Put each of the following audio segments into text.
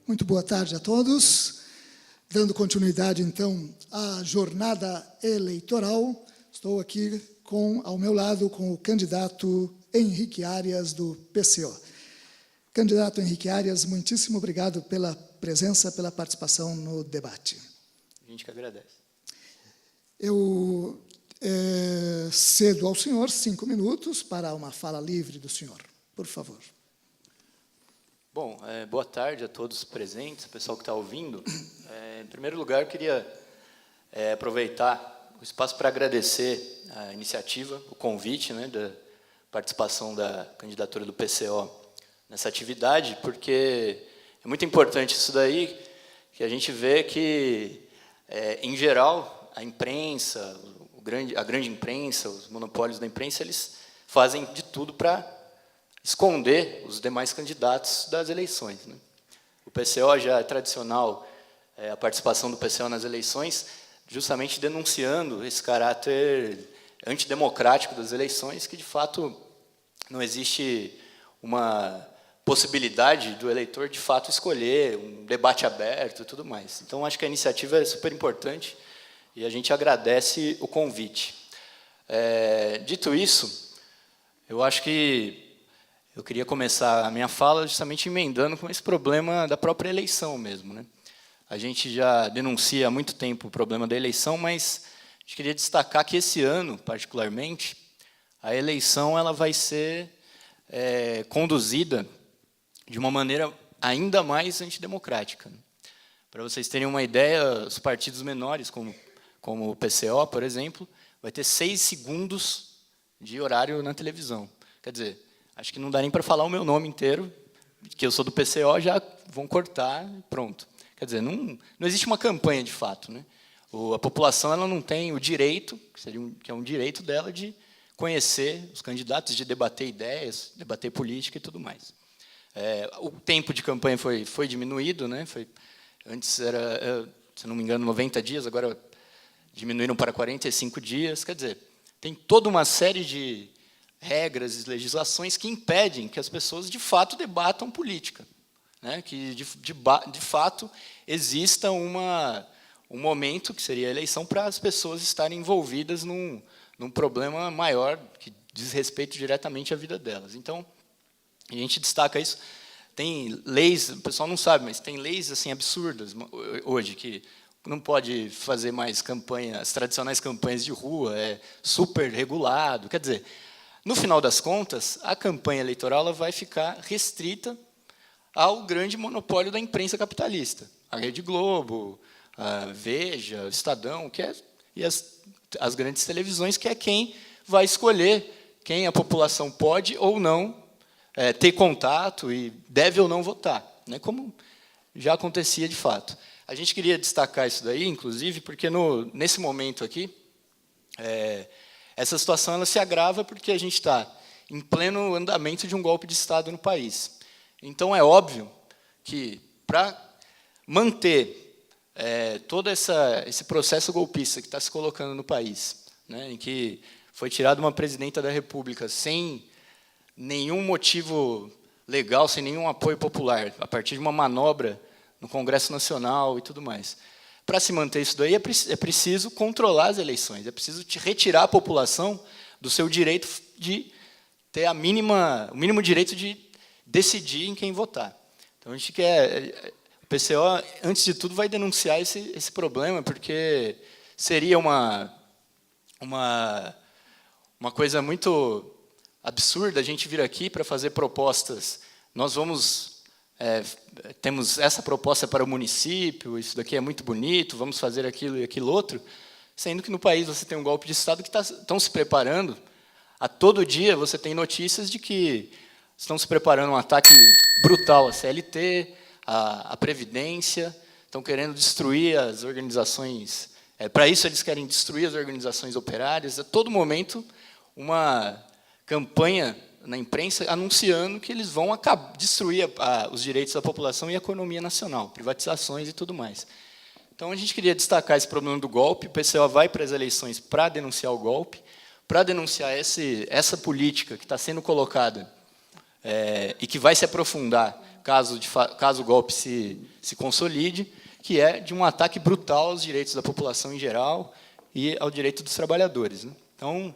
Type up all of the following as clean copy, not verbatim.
Muito boa tarde a todos. Dando continuidade, então, à jornada eleitoral, estou aqui ao meu lado com o candidato Henrique Arias, do PCO. Candidato Henrique Arias, muitíssimo obrigado pela presença, pela participação no debate. A gente que agradece. Eu cedo ao senhor 5 minutos para uma fala livre do senhor. Por favor. Bom, boa tarde a todos presentes, pessoal que está ouvindo. Em primeiro lugar, eu queria aproveitar o espaço para agradecer a iniciativa, o convite, da participação da candidatura do PCO nessa atividade, porque é muito importante isso daí, que a gente vê que, em geral, a imprensa, a grande imprensa, os monopólios da imprensa, eles fazem de tudo para esconder os demais candidatos das eleições. O PCO já é tradicional, a participação do PCO nas eleições, justamente denunciando esse caráter antidemocrático das eleições, que, de fato, não existe uma possibilidade do eleitor, de fato, escolher um debate aberto e tudo mais. Então, acho que a iniciativa é super importante e a gente agradece o convite. Dito isso, eu acho que eu queria começar a minha fala justamente emendando com esse problema da própria eleição mesmo. A gente já denuncia há muito tempo o problema da eleição, mas a gente queria destacar que esse ano, particularmente, a eleição ela vai ser conduzida de uma maneira ainda mais antidemocrática. Para vocês terem uma ideia, os partidos menores, como o PCO, por exemplo, vai ter 6 segundos de horário na televisão. Quer dizer, acho que não dá nem para falar o meu nome inteiro, que eu sou do PCO, já vão cortar e pronto. Quer dizer, não existe uma campanha de fato. A população ela não tem o direito, que é um direito dela, de conhecer os candidatos, de debater ideias, debater política e tudo mais. O tempo de campanha foi diminuído, antes era, se não me engano, 90 dias, agora diminuíram para 45 dias. Quer dizer, tem toda uma série de regras e legislações que impedem que as pessoas, de fato, debatam política. Que, de fato, exista um momento, que seria a eleição, para as pessoas estarem envolvidas num problema maior, que diz respeito diretamente à vida delas. Então, a gente destaca isso. Tem leis, o pessoal não sabe, mas tem leis assim, absurdas hoje, que não pode fazer mais as tradicionais campanhas de rua, é super regulado. Quer dizer, no final das contas, a campanha eleitoral ela vai ficar restrita ao grande monopólio da imprensa capitalista. A Rede Globo, a Veja, o Estadão, e as grandes televisões, que é quem vai escolher quem a população pode ou não ter contato e deve ou não votar, como já acontecia de fato. A gente queria destacar isso daí, inclusive, porque nesse momento aqui, essa situação ela se agrava porque a gente está em pleno andamento de um golpe de Estado no país. Então, é óbvio que, para manter todo esse processo golpista que está se colocando no país, em que foi tirada uma presidenta da República sem nenhum motivo legal, sem nenhum apoio popular, a partir de uma manobra no Congresso Nacional e tudo mais. Para se manter isso daí, é preciso controlar as eleições, é preciso retirar a população do seu direito de ter o mínimo direito de decidir em quem votar. Então, a gente quer... O PCO, antes de tudo, vai denunciar esse problema, porque seria uma coisa muito absurda a gente vir aqui para fazer propostas. Nós temos essa proposta para o município, isso daqui é muito bonito, vamos fazer aquilo e aquilo outro, sendo que no país você tem um golpe de Estado que estão se preparando. A todo dia você tem notícias de que estão se preparando um ataque brutal à CLT, à Previdência, estão querendo destruir as organizações. Para isso, eles querem destruir as organizações operárias. A todo momento, uma campanha na imprensa anunciando que eles vão destruir os direitos da população e a economia nacional, privatizações e tudo mais. Então, a gente queria destacar esse problema do golpe. O PCO vai para as eleições para denunciar o golpe, para denunciar essa política que está sendo colocada e que vai se aprofundar caso o golpe se consolide, que é de um ataque brutal aos direitos da população em geral e ao direito dos trabalhadores, né? Então,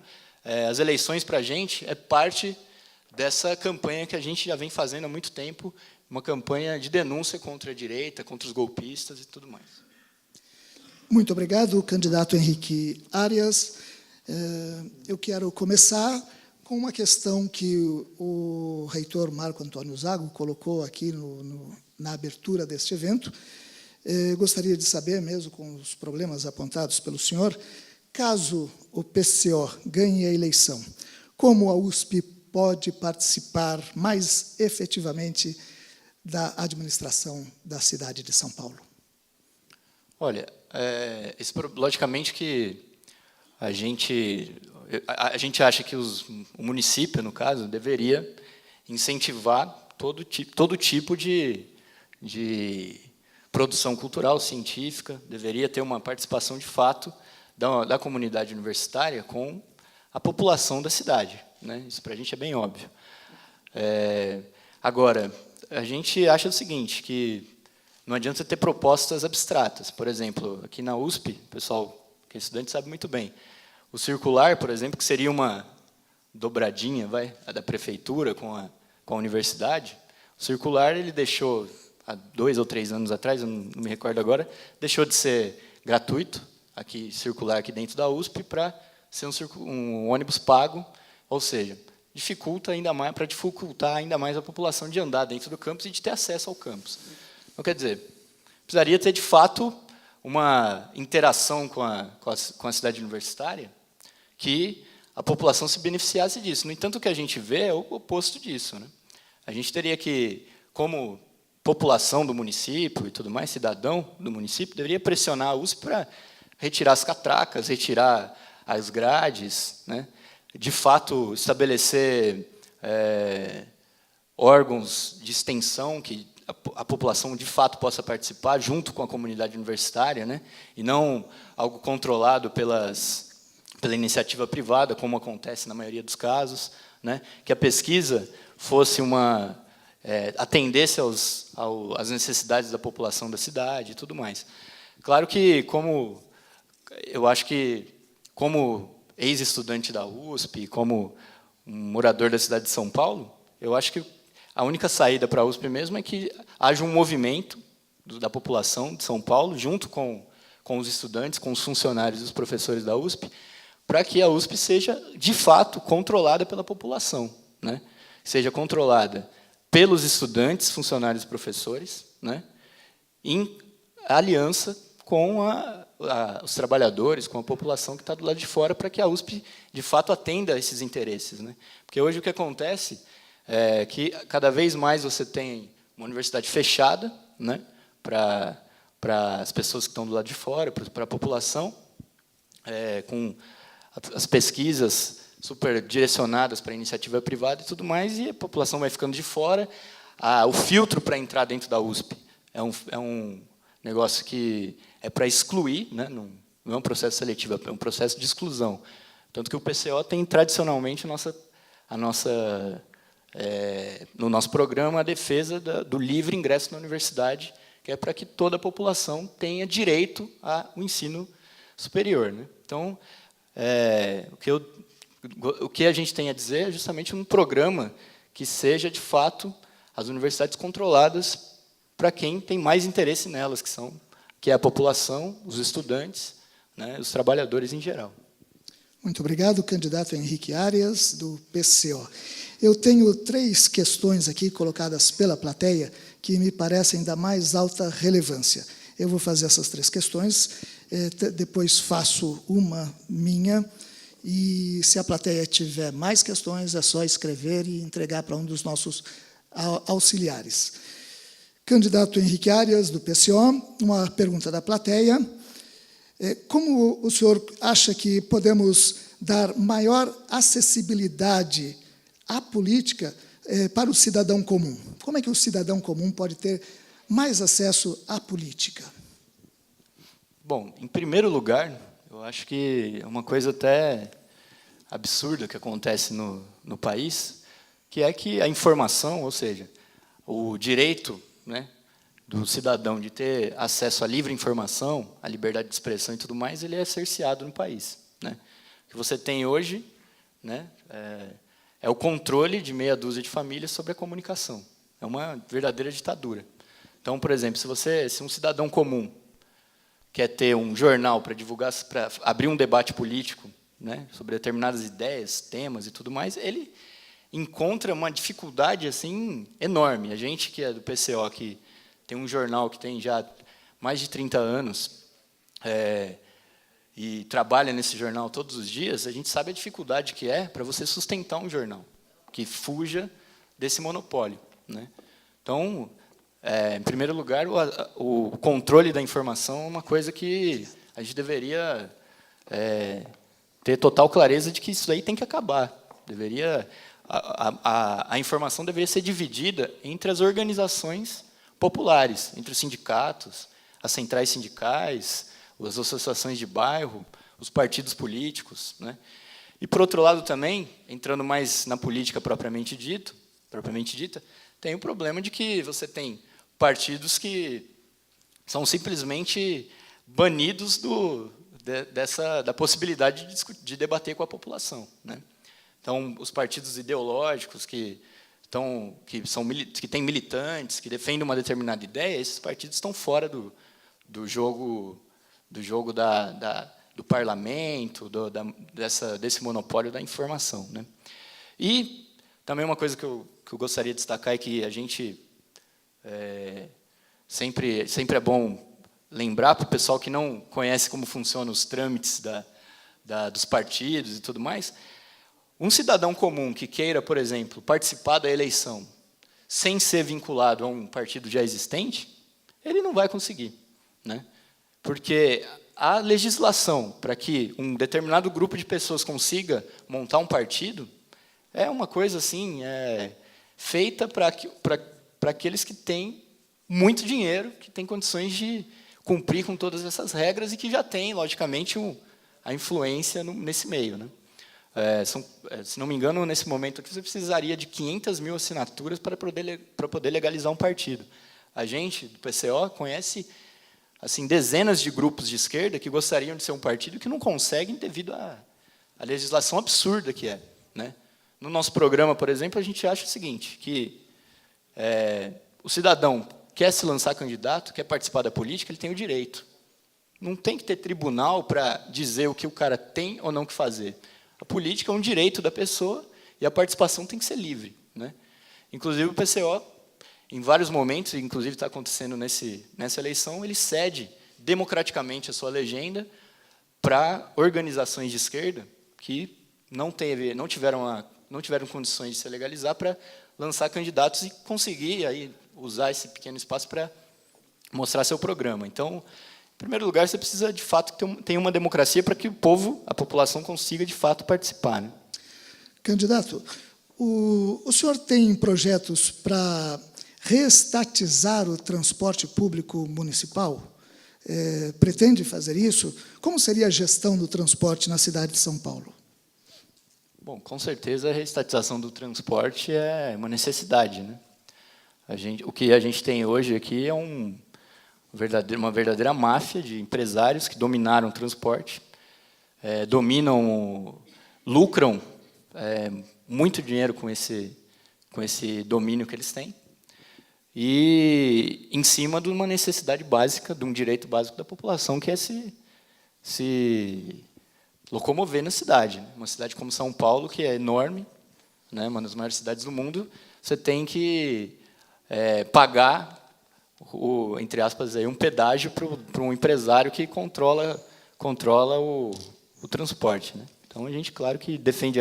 as eleições, para a gente, é parte dessa campanha que a gente já vem fazendo há muito tempo, uma campanha de denúncia contra a direita, contra os golpistas e tudo mais. Muito obrigado, candidato Henrique Arias. Eu quero começar com uma questão que o reitor Marco Antônio Zago colocou aqui na abertura deste evento. Gostaria de saber, mesmo com os problemas apontados pelo senhor, caso o PCO ganhe a eleição, como a USP pode participar mais efetivamente da administração da cidade de São Paulo? Olha, logicamente que a gente acha que o município, no caso, deveria incentivar todo tipo de produção cultural, científica, deveria ter uma participação de fato da comunidade universitária com a população da cidade, né? Isso para a gente é bem óbvio. Agora, a gente acha o seguinte, que não adianta ter propostas abstratas. Por exemplo, aqui na USP, o pessoal que é estudante sabe muito bem, o circular, por exemplo, que seria uma dobradinha, da prefeitura com a universidade, o circular ele deixou, há 2 ou 3 anos atrás, eu não me recordo agora, deixou de ser gratuito, circular aqui dentro da USP, para ser um ônibus pago, ou seja, dificultar ainda mais a população de andar dentro do campus e de ter acesso ao campus. Então, quer dizer, precisaria ter, de fato, uma interação com a cidade universitária que a população se beneficiasse disso. No entanto, o que a gente vê é o oposto disso, né? A gente teria que, como população do município e tudo mais, cidadão do município, deveria pressionar a USP para retirar as catracas, retirar as grades, né? De fato, estabelecer órgãos de extensão que a população, de fato, possa participar junto com a comunidade universitária, né? E não algo controlado pela iniciativa privada, como acontece na maioria dos casos, né? Que a pesquisa fosse atendesse às necessidades da população da cidade e tudo mais. Claro que, eu acho que, como ex-estudante da USP, como um morador da cidade de São Paulo, eu acho que a única saída para a USP mesmo é que haja um movimento da população de São Paulo, junto com os estudantes, com os funcionários e os professores da USP, para que a USP seja, de fato, controlada pela população, né? Seja controlada pelos estudantes, funcionários e professores, né? Em aliança com os trabalhadores, com a população que está do lado de fora, para que a USP, de fato, atenda a esses interesses, né? Porque hoje o que acontece é que cada vez mais você tem uma universidade fechada, né, para as pessoas que estão do lado de fora, para a população, com as pesquisas super direcionadas para a iniciativa privada e tudo mais, e a população vai ficando de fora. O filtro para entrar dentro da USP é um negócio que é para excluir, né, não é um processo seletivo, é um processo de exclusão. Tanto que o PCO tem, tradicionalmente, no nosso programa, a defesa do livre ingresso na universidade, que é para que toda a população tenha direito ao ensino superior, né? Então, o que a gente tem a dizer é justamente um programa que seja, de fato, as universidades controladas para quem tem mais interesse nelas, que é a população, os estudantes, né, os trabalhadores em geral. Muito obrigado, candidato Henrique Arias, do PCO. Eu tenho 3 questões aqui colocadas pela plateia que me parecem da mais alta relevância. Eu vou fazer essas 3 questões, depois faço uma minha, e se a plateia tiver mais questões, é só escrever e entregar para um dos nossos auxiliares. Candidato Henrique Arias, do PCO, uma pergunta da plateia. Como o senhor acha que podemos dar maior acessibilidade à política para o cidadão comum? Como é que o cidadão comum pode ter mais acesso à política? Bom, em primeiro lugar, eu acho que é uma coisa até absurda que acontece no país, que é que a informação, ou seja, o direito, né, do cidadão de ter acesso à livre informação, à liberdade de expressão e tudo mais, ele é cerceado no país, né? O que você tem hoje, né, é o controle de meia dúzia de famílias sobre a comunicação. É uma verdadeira ditadura. Então, por exemplo, se um cidadão comum quer ter um jornal para divulgar, para abrir um debate político, né, sobre determinadas ideias, temas e tudo mais, ele encontra uma dificuldade assim enorme. A gente que é do PCO, que tem um jornal que tem já mais de 30 anos e trabalha nesse jornal todos os dias, a gente sabe a dificuldade que é para você sustentar um jornal que fuja desse monopólio, né? Então, em primeiro lugar, o controle da informação é uma coisa que a gente deveria ter total clareza de que isso aí tem que acabar. A informação deveria ser dividida entre as organizações populares, entre os sindicatos, as centrais sindicais, as associações de bairro, os partidos políticos, né? E, por outro lado, também, entrando mais na política propriamente dita, tem o problema de que você tem partidos que são simplesmente banidos da possibilidade de debater com a população, né? Então, os partidos ideológicos que têm militantes, que defendem uma determinada ideia, esses partidos estão fora do jogo do parlamento, desse monopólio da informação, né? E também uma coisa que eu gostaria de destacar é que a gente sempre é bom lembrar para o pessoal que não conhece como funcionam os trâmites dos partidos e tudo mais. Um cidadão comum que queira, por exemplo, participar da eleição sem ser vinculado a um partido já existente, ele não vai conseguir, né? Porque a legislação para que um determinado grupo de pessoas consiga montar um partido é uma coisa assim, feita para aqueles que têm muito dinheiro, que têm condições de cumprir com todas essas regras e que já têm, logicamente, a influência nesse meio, né? Se não me engano, nesse momento aqui, você precisaria de 500 mil assinaturas para poder legalizar um partido. A gente, do PCO, conhece assim, dezenas de grupos de esquerda que gostariam de ser um partido que não conseguem devido à legislação absurda que é, né? No nosso programa, por exemplo, a gente acha o seguinte, que o cidadão quer se lançar candidato, quer participar da política, ele tem o direito. Não tem que ter tribunal para dizer o que o cara tem ou não que fazer. A política é um direito da pessoa e a participação tem que ser livre, né? Inclusive, o PCO, em vários momentos, inclusive está acontecendo nessa eleição, ele cede democraticamente a sua legenda para organizações de esquerda que não tiveram condições de se legalizar para lançar candidatos e conseguir aí usar esse pequeno espaço para mostrar seu programa. Então, em primeiro lugar, você precisa, de fato, ter uma democracia para que a população consiga, de fato, participar, né? Candidato, o senhor tem projetos para reestatizar o transporte público municipal? Pretende fazer isso? Como seria a gestão do transporte na cidade de São Paulo? Bom, com certeza a reestatização do transporte é uma necessidade, né? O que a gente tem hoje aqui é uma verdadeira máfia de empresários que dominaram o transporte, lucram muito dinheiro com esse domínio que eles têm, e em cima de uma necessidade básica, de um direito básico da população, que é se locomover na cidade, né? Uma cidade como São Paulo, que é enorme, né, uma das maiores cidades do mundo, você tem que pagar, entre aspas, um pedágio para um empresário que controla o transporte, né? Então, a gente, claro, que defende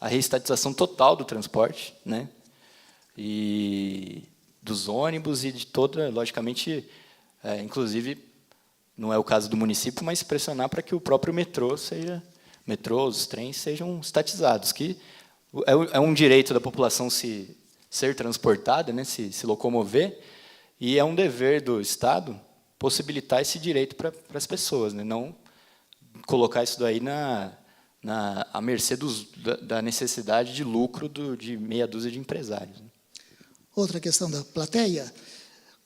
a reestatização total do transporte, né, e dos ônibus e de toda, logicamente, inclusive, não é o caso do município, mas pressionar para que o próprio metrô, os trens sejam estatizados, que é um direito da população ser transportada, né, se locomover, e é um dever do Estado possibilitar esse direito para as pessoas, né, não colocar isso daí à mercê da necessidade de lucro de meia dúzia de empresários, né. Outra questão da plateia.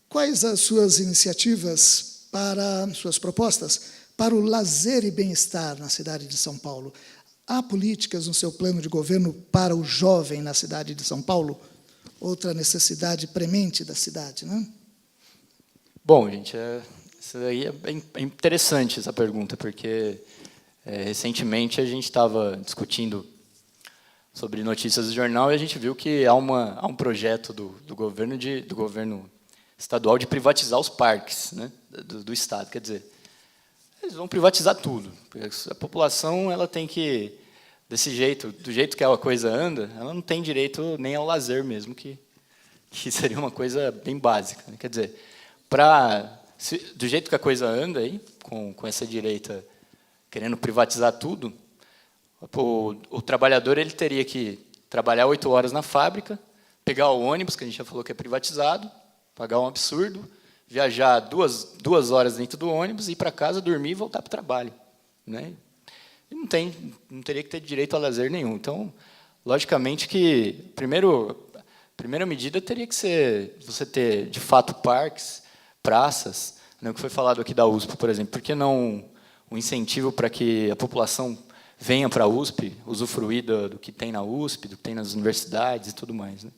Quais as suas iniciativas suas propostas para o lazer e bem-estar na cidade de São Paulo? Há políticas no seu plano de governo para o jovem na cidade de São Paulo? Outra necessidade premente da cidade, né? Bom, gente, isso aí é interessante, essa pergunta, porque recentemente a gente estava discutindo sobre notícias do jornal e a gente viu que há um projeto do governo estadual de privatizar os parques, né, do Estado. Quer dizer, eles vão privatizar tudo. A população ela tem que, desse jeito, do jeito que a coisa anda, ela não tem direito nem ao lazer mesmo, que seria uma coisa bem básica. Né? Quer dizer, do jeito que a coisa anda, aí, com essa direita querendo privatizar tudo, o trabalhador ele teria que trabalhar 8 horas na fábrica, pegar o ônibus, que a gente já falou que é privatizado, pagar um absurdo, viajar 2 horas dentro do ônibus, ir para casa, dormir e voltar para o trabalho. Né? E não teria que ter direito a lazer nenhum. Então, logicamente que, a primeira medida teria que ser você ter, de fato, parques, praças, né, o que foi falado aqui da USP, por exemplo. Por que não um incentivo para que a população venha para a USP, usufruir do que tem na USP, do que tem nas universidades e tudo mais. Né?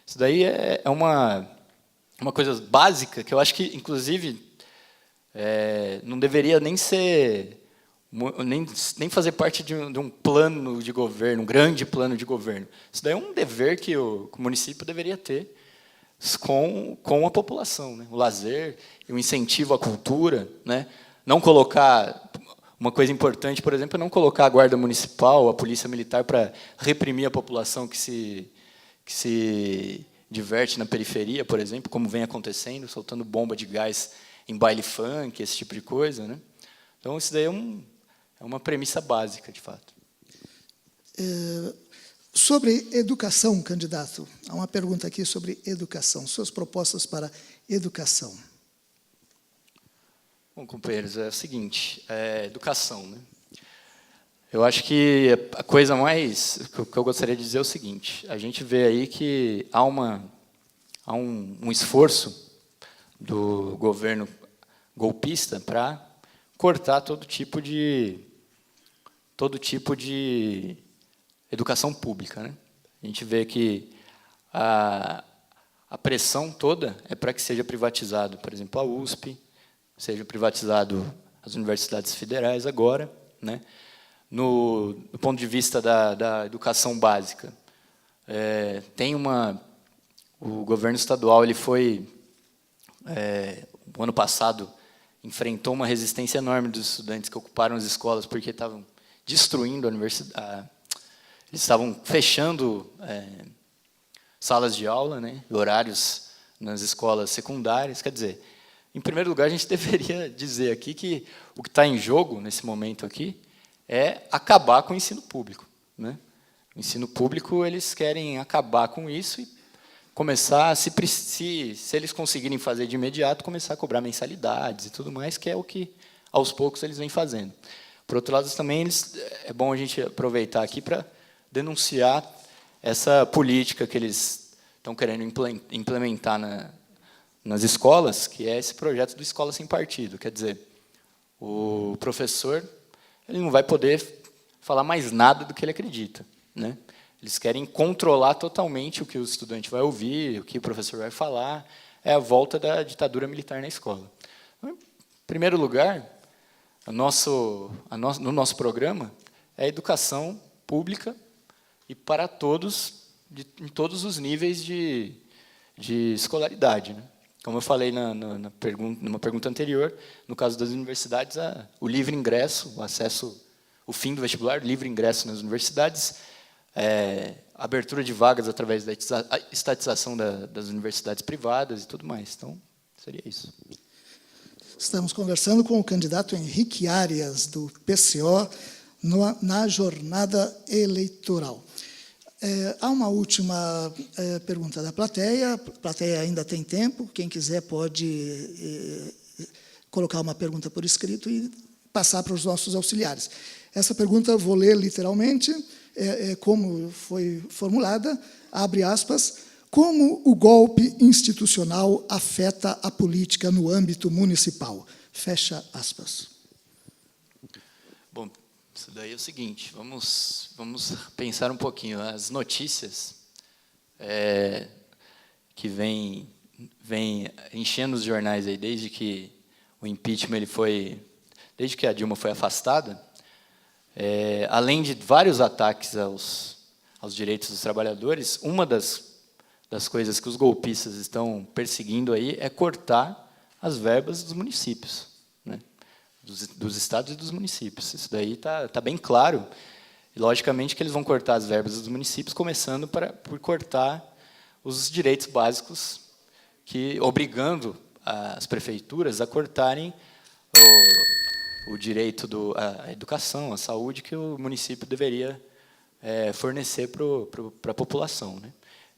Isso daí é uma coisa básica que eu acho que, inclusive, não deveria nem ser, nem fazer parte de um plano de governo, um grande plano de governo. Isso daí é um dever que o município deveria ter com a população, né? O lazer, o incentivo à cultura, né? Não colocar uma coisa importante, por exemplo, é não colocar a guarda municipal, a polícia militar para reprimir a população que se diverte na periferia, por exemplo, como vem acontecendo, soltando bomba de gás em baile funk, esse tipo de coisa, né? Então, isso daí é uma premissa básica, de fato. Sobre educação, candidato, há uma pergunta aqui sobre educação, suas propostas para educação. Bom, companheiros, é o seguinte, educação, né? Eu acho que a coisa mais que eu gostaria de dizer é o seguinte: a gente vê aí que há um esforço do governo golpista para cortar todo tipo de educação pública, né? A gente vê que a pressão toda é para que seja privatizado, por exemplo, a USP, seja privatizado as universidades federais agora, né? Do ponto de vista da educação básica, o governo estadual ele o ano passado enfrentou uma resistência enorme dos estudantes que ocuparam as escolas porque estavam destruindo a universidade, eles estavam fechando salas de aula, né, horários nas escolas secundárias. Quer dizer, em primeiro lugar, a gente deveria dizer aqui que o que está em jogo nesse momento aqui é acabar com o ensino público, né? O ensino público, eles querem acabar com isso e começar, se eles conseguirem fazer de imediato, começar a cobrar mensalidades e tudo mais, que é o que, aos poucos, eles vêm fazendo. Por outro lado, também é bom a gente aproveitar aqui para denunciar essa política que eles estão querendo implementar nas escolas, que é esse projeto do Escola Sem Partido. Quer dizer, o professor ele não vai poder falar mais nada do que ele acredita, né? Eles querem controlar totalmente o que o estudante vai ouvir, o que o professor vai falar. É a volta da ditadura militar na escola. Então, em primeiro lugar, no nosso programa é a educação pública e para todos, em todos os níveis de escolaridade, né? Como eu falei numa pergunta anterior, no caso das universidades, o livre ingresso, o fim do vestibular, livre ingresso nas universidades, abertura de vagas através da estatização das universidades privadas e tudo mais. Então, seria isso. Estamos conversando com o candidato Henrique Arias, do PCO, na jornada eleitoral. Há uma última pergunta da plateia. A plateia ainda tem tempo. Quem quiser pode colocar uma pergunta por escrito e passar para os nossos auxiliares. Essa pergunta eu vou ler literalmente, como foi formulada, abre aspas: Como o golpe institucional afeta a política no âmbito municipal? Fecha aspas. Bom, isso daí é o seguinte, vamos pensar um pouquinho. As notícias que vem enchendo os jornais aí, desde que o impeachment desde que a Dilma foi afastada, além de vários ataques aos direitos dos trabalhadores, uma das coisas que os golpistas estão perseguindo aí é cortar as verbas dos municípios, né? dos estados e dos municípios. Isso daí tá bem claro. E, logicamente, que eles vão cortar as verbas dos municípios, começando por cortar os direitos básicos, obrigando as prefeituras a cortarem o direito à educação, à saúde, que o município deveria fornecer para a população, né?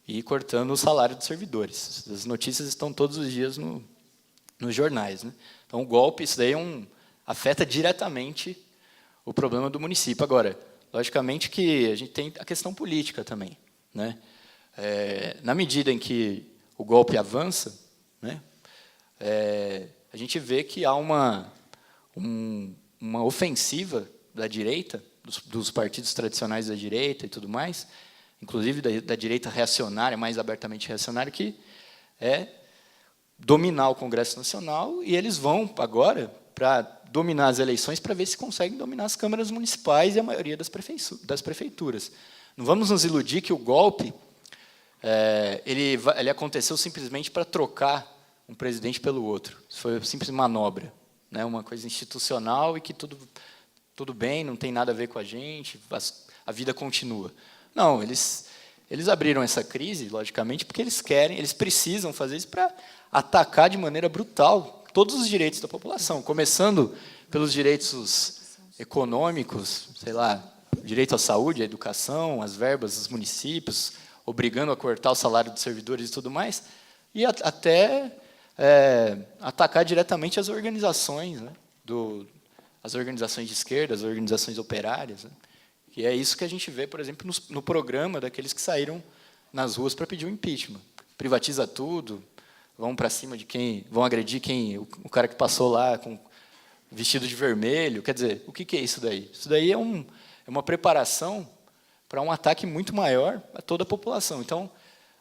E cortando o salário dos servidores. As notícias estão todos os dias nos jornais, né? Então, o golpe, isso daí afeta diretamente o problema do município. Agora, logicamente que a gente tem a questão política também, né? Na medida em que o golpe avança, né, a gente vê que há uma ofensiva da direita, dos partidos tradicionais da direita e tudo mais, inclusive da direita reacionária, mais abertamente reacionária, que é dominar o Congresso Nacional, e eles vão agora para dominar as eleições para ver se conseguem dominar as câmaras municipais e a maioria das prefeituras. Não vamos nos iludir que o golpe ele aconteceu simplesmente para trocar um presidente pelo outro. Isso foi uma simples manobra, né? Uma coisa institucional e que tudo bem, não tem nada a ver com a gente, a vida continua. Não, eles abriram essa crise, logicamente, porque eles precisam fazer isso para atacar de maneira brutal todos os direitos da população, começando pelos direitos econômicos, sei lá, direito à saúde, à educação, as verbas dos municípios, obrigando a cortar o salário dos servidores e tudo mais, e até atacar diretamente as organizações, né, as organizações de esquerda, as organizações operárias, né? E é isso que a gente vê, por exemplo, no programa daqueles que saíram nas ruas para pedir o impeachment. Privatiza tudo, vão para cima de vão agredir o cara que passou lá com vestido de vermelho. Quer dizer, o que é isso daí? Isso daí é uma preparação para um ataque muito maior a toda a população. Então,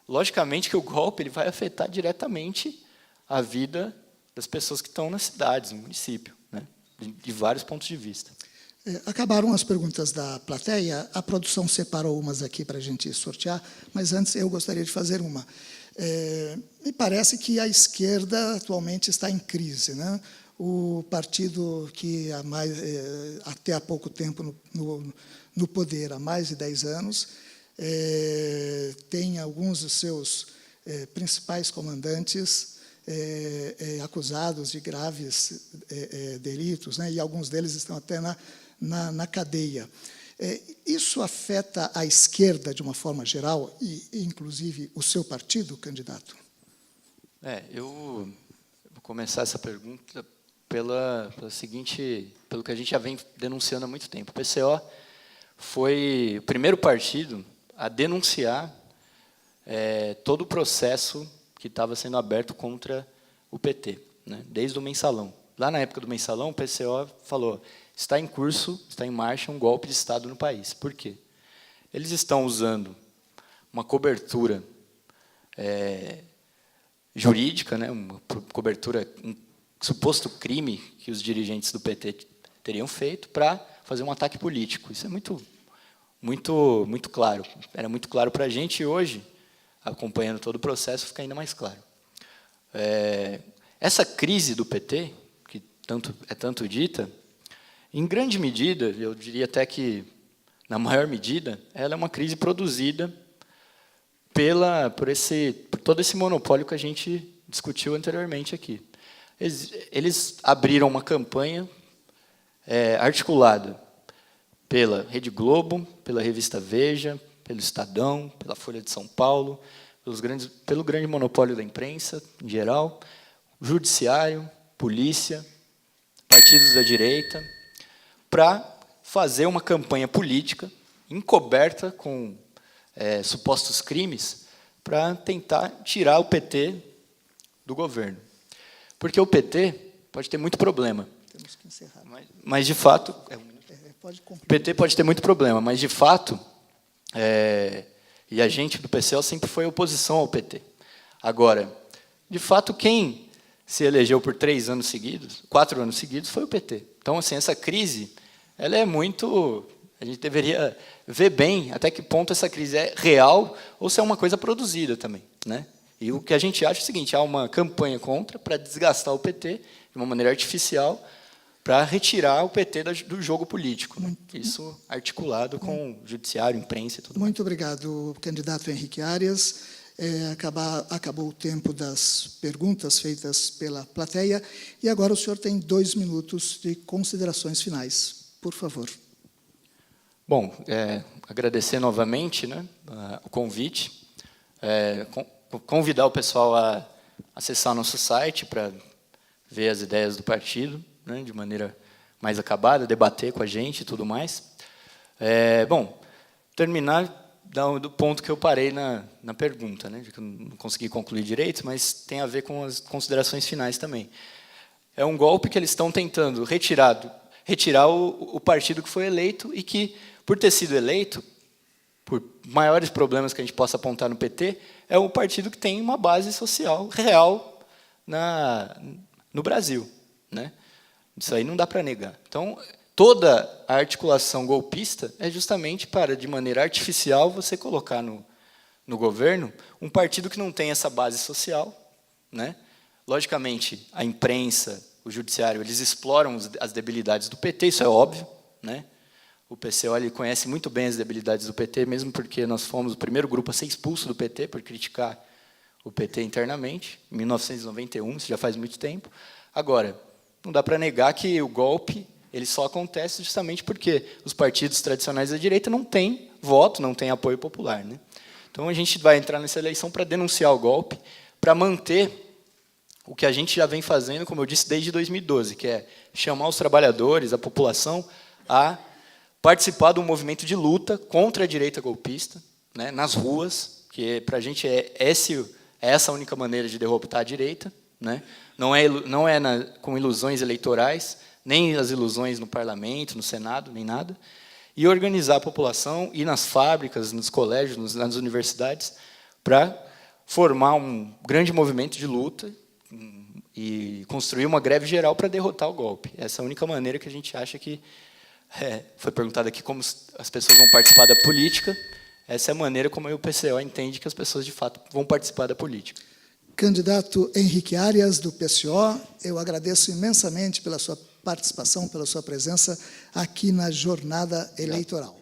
logicamente que o golpe ele vai afetar diretamente a vida das pessoas que estão nas cidades, no município, né? De vários pontos de vista. Acabaram as perguntas da plateia. A produção separou umas aqui para a gente sortear, mas antes eu gostaria de fazer uma. Me parece que a esquerda atualmente está em crise, né? O partido que até há pouco tempo no poder, há mais de 10 anos, tem alguns dos seus principais comandantes acusados de graves delitos, né? E alguns deles estão até na cadeia. Isso afeta a esquerda de uma forma geral, e inclusive o seu partido, candidato? Eu vou começar essa pergunta pelo que a gente já vem denunciando há muito tempo. O PCO foi o primeiro partido a denunciar todo o processo que estava sendo aberto contra o PT, né? Desde o Mensalão. Lá na época do Mensalão, o PCO falou: está em marcha um golpe de Estado no país. Por quê? Eles estão usando uma cobertura jurídica, né, uma cobertura, um suposto crime que os dirigentes do PT teriam feito para fazer um ataque político. Isso é muito claro. Era muito claro para a gente, e hoje, acompanhando todo o processo, fica ainda mais claro. Essa crise do PT, que é tanto dita, em grande medida, eu diria até que, na maior medida, ela é uma crise produzida por todo esse monopólio que a gente discutiu anteriormente aqui. Eles abriram uma campanha articulada pela Rede Globo, pela revista Veja, pelo Estadão, pela Folha de São Paulo, pelo grande monopólio da imprensa, em geral, judiciário, polícia, partidos da direita, para fazer uma campanha política encoberta com supostos crimes para tentar tirar o PT do governo. Porque o PT pode ter muito problema. Temos que encerrar. Mas de fato, Pode o concluir. PT pode ter muito problema, mas de fato, e a gente do PCO sempre foi oposição ao PT. Agora, de fato, quem se elegeu por 3 anos seguidos, 4 anos seguidos, foi o PT. Então, assim, essa crise, ela é muito... A gente deveria ver bem até que ponto essa crise é real ou se é uma coisa produzida também, né? E o que a gente acha é o seguinte, há uma campanha contra para desgastar o PT de uma maneira artificial para retirar o PT do jogo político. Né? Isso articulado com o judiciário, imprensa e tudo mais. Muito obrigado, candidato Henrique Arias. Acabou o tempo das perguntas feitas pela plateia e agora o senhor tem 2 minutos de considerações finais. Por favor. Bom, agradecer novamente, né, o convite, convidar o pessoal a acessar nosso site para ver as ideias do partido, né, de maneira mais acabada, debater com a gente e tudo mais. Bom, terminar do ponto que eu parei na pergunta, né, que eu não consegui concluir direito, mas tem a ver com as considerações finais também. É um golpe que eles estão tentando retirar o partido que foi eleito e que, por ter sido eleito, por maiores problemas que a gente possa apontar no PT, é um partido que tem uma base social real no Brasil, né? Isso aí não dá para negar. Então, toda a articulação golpista é justamente para, de maneira artificial, você colocar no governo um partido que não tem essa base social, né? Logicamente, a imprensa, o judiciário, eles exploram as debilidades do PT, isso é óbvio, né? O PCO ele conhece muito bem as debilidades do PT, mesmo porque nós fomos o primeiro grupo a ser expulso do PT por criticar o PT internamente, em 1991, isso já faz muito tempo. Agora, não dá para negar que o golpe ele só acontece justamente porque os partidos tradicionais da direita não têm voto, não têm apoio popular, né? Então, a gente vai entrar nessa eleição para denunciar o golpe, para manter o que a gente já vem fazendo, como eu disse, desde 2012, que é chamar os trabalhadores, a população, a participar do movimento de luta contra a direita golpista, né, nas ruas, que para a gente é essa a única maneira de derrotar a direita, né? Não é com ilusões eleitorais, nem as ilusões no parlamento, no Senado, nem nada, e organizar a população, ir nas fábricas, nos colégios, nas universidades, para formar um grande movimento de luta e construir uma greve geral para derrotar o golpe. Essa é a única maneira que a gente acha que... foi perguntado aqui como as pessoas vão participar da política. Essa é a maneira como o PCO entende que as pessoas, de fato, vão participar da política. Candidato Henrique Arias, do PCO, eu agradeço imensamente pela sua participação, pela sua presença aqui na jornada eleitoral.